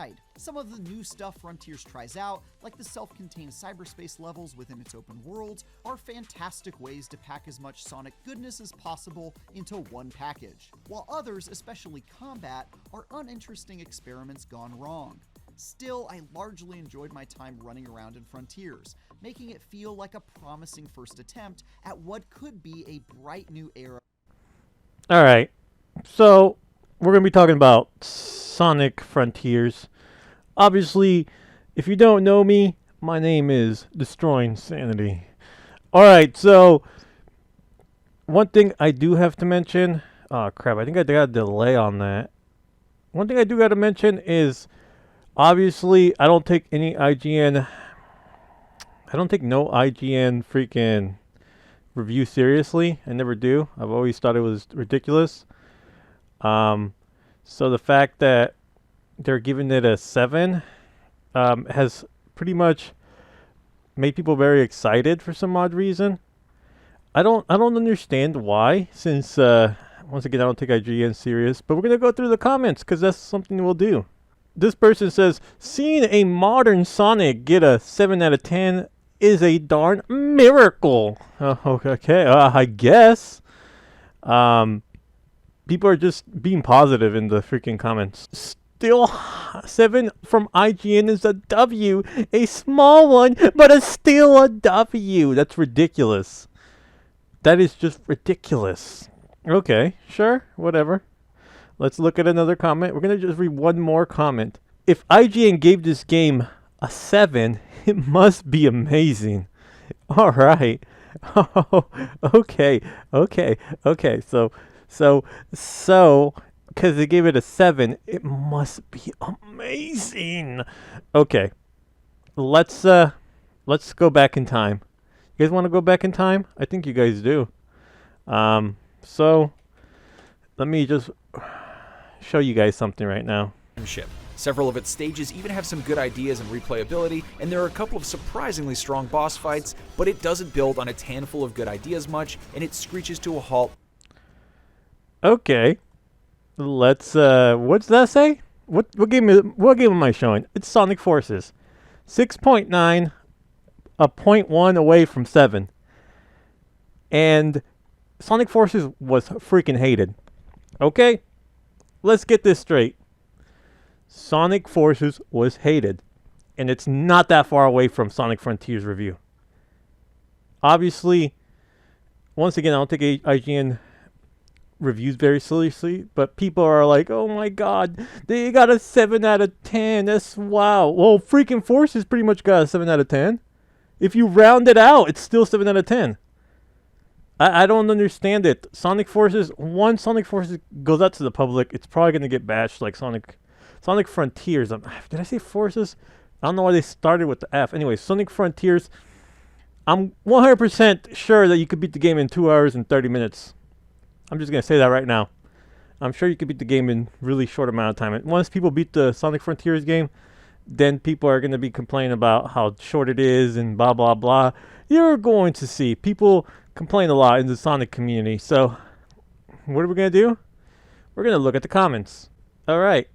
aside, some of the new stuff Frontiers tries out, like the self-contained cyberspace levels within its open worlds, are fantastic ways to pack as much Sonic goodness as possible into one package, while others, especially combat, are uninteresting experiments gone wrong. Still, I largely enjoyed my time running around in Frontiers, making it feel like a promising first attempt at what could be a bright new era. Alright, so we're going to be talking about Sonic Frontiers. Obviously, if you don't know me, my name is Destroying Sanity. Alright, so one thing I do have to mention, oh crap, I think I got a delay on that. One thing I do got to mention is, obviously, I don't take no IGN freaking review seriously. I never do. I've always thought it was ridiculous. So the fact that they're giving it a 7 has pretty much made people very excited for some odd reason. I don't understand why, since once again I don't take IGN serious, but we're gonna go through the comments because that's something we'll do. This person says, seeing a modern Sonic get a 7 out of 10 is a darn miracle. Okay, I guess. People are just being positive in the freaking comments. Still, 7 from IGN is a W. A small one, but it's still a W. That's ridiculous. That is just ridiculous. Okay, sure, whatever. Let's look at another comment. We're going to just read one more comment. If IGN gave this game a 7, it must be amazing. All right. Oh, okay. So, because they gave it a 7, it must be amazing. Okay. Let's go back in time. You guys want to go back in time? I think you guys do. So, let me just show you guys something right now. Several of its stages even have some good ideas and replayability, and there are a couple of surprisingly strong boss fights, but it doesn't build on its handful of good ideas much, and it screeches to a halt. Okay. Let's what's that say? What game am I showing? It's Sonic Forces. 6.9, a 0.1 away from 7. And Sonic Forces was freaking hated. Okay? Let's get this straight. Sonic Forces was hated, and it's not that far away from Sonic Frontiers review. Obviously, once again, I don't take IGN reviews very seriously, but people are like, oh my god, they got a 7 out of 10. That's wow. Well, freaking Forces pretty much got a 7 out of 10. If you round it out, it's still 7 out of 10. I don't understand it. Sonic Forces, once Sonic Forces goes out to the public, it's probably going to get bashed like Sonic Frontiers. Did I say Forces? I don't know why they started with the F. Anyway, Sonic Frontiers, I'm 100% sure that you could beat the game in 2 hours and 30 minutes. I'm just going to say that right now. I'm sure you could beat the game in really short amount of time. And once people beat the Sonic Frontiers game, then people are going to be complaining about how short it is and blah, blah, blah. You're going to see people complain a lot in the Sonic community. So, what are we going to do? We're going to look at the comments. All right.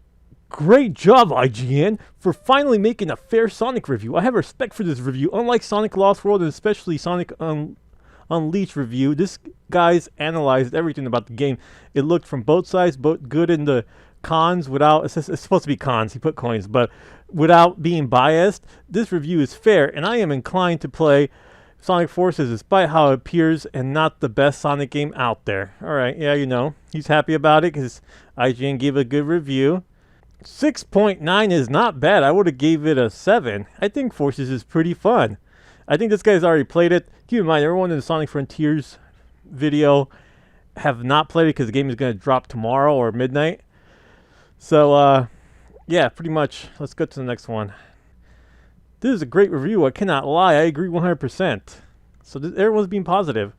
Great job, IGN, for finally making a fair Sonic review. I have respect for this review. Unlike Sonic Lost World and especially Sonic Unleashed review, this guy's analyzed everything about the game. It looked from both sides, both good and the cons without, it's supposed to be cons, he put coins, but without being biased. This review is fair, and I am inclined to play Sonic Forces despite how it appears and not the best Sonic game out there. Alright, yeah, you know, he's happy about it because IGN gave a good review. 6.9 is not bad. I would have gave it a 7. I think Forces is pretty fun. I think this guy's already played it. Keep in mind, everyone in the Sonic Frontiers video have not played it because the game is going to drop tomorrow or midnight. So, yeah, pretty much. Let's go to the next one. This is a great review. I cannot lie. I agree 100%. So everyone's being positive.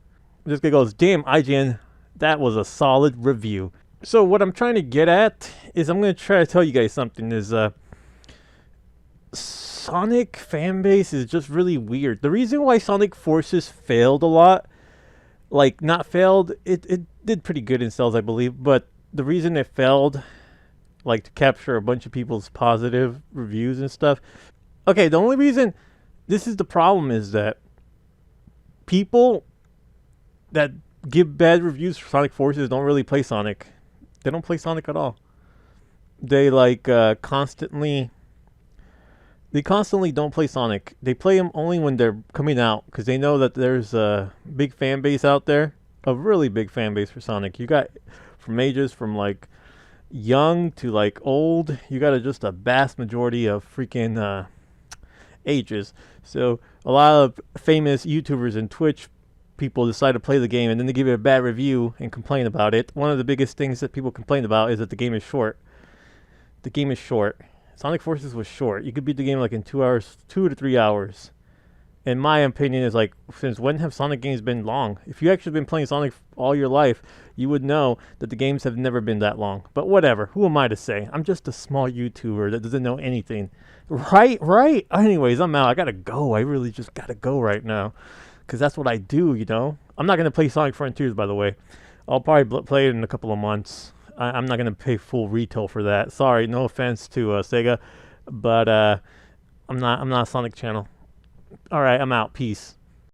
This guy goes, damn, IGN, that was a solid review. So what I'm trying to get at is I'm going to try to tell you guys something is Sonic fanbase is just really weird. The reason why Sonic Forces failed a lot, like not failed, it did pretty good in sales, I believe, but the reason it failed like to capture a bunch of people's positive reviews and stuff. Okay, the only reason this is the problem is that people that give bad reviews for Sonic Forces don't really play Sonic. They don't play Sonic at all. They constantly don't play Sonic. They play them only when they're coming out because they know that there's a big fan base out there, a really big fan base for Sonic. You got from ages from like young to like old. You got just a vast majority of freaking ages. So a lot of famous YouTubers and Twitch people decide to play the game and then they give it a bad review and complain about it. One of the biggest things that people complain about is that the game is short. The game is short. Sonic Forces was short. You could beat the game like in 2 hours, 2 to 3 hours. In my opinion, is like, since when have Sonic games been long? If you actually been playing Sonic all your life, you would know that the games have never been that long. But whatever. Who am I to say? I'm just a small YouTuber that doesn't know anything. Right? Anyways, I'm out. I gotta go. I really just gotta go right now. Because that's what I do, you know? I'm not going to play Sonic Frontiers, by the way. I'll probably play it in a couple of months. I'm not going to pay full retail for that. Sorry, no offense to Sega. But I'm not a Sonic channel. Alright, I'm out. Peace.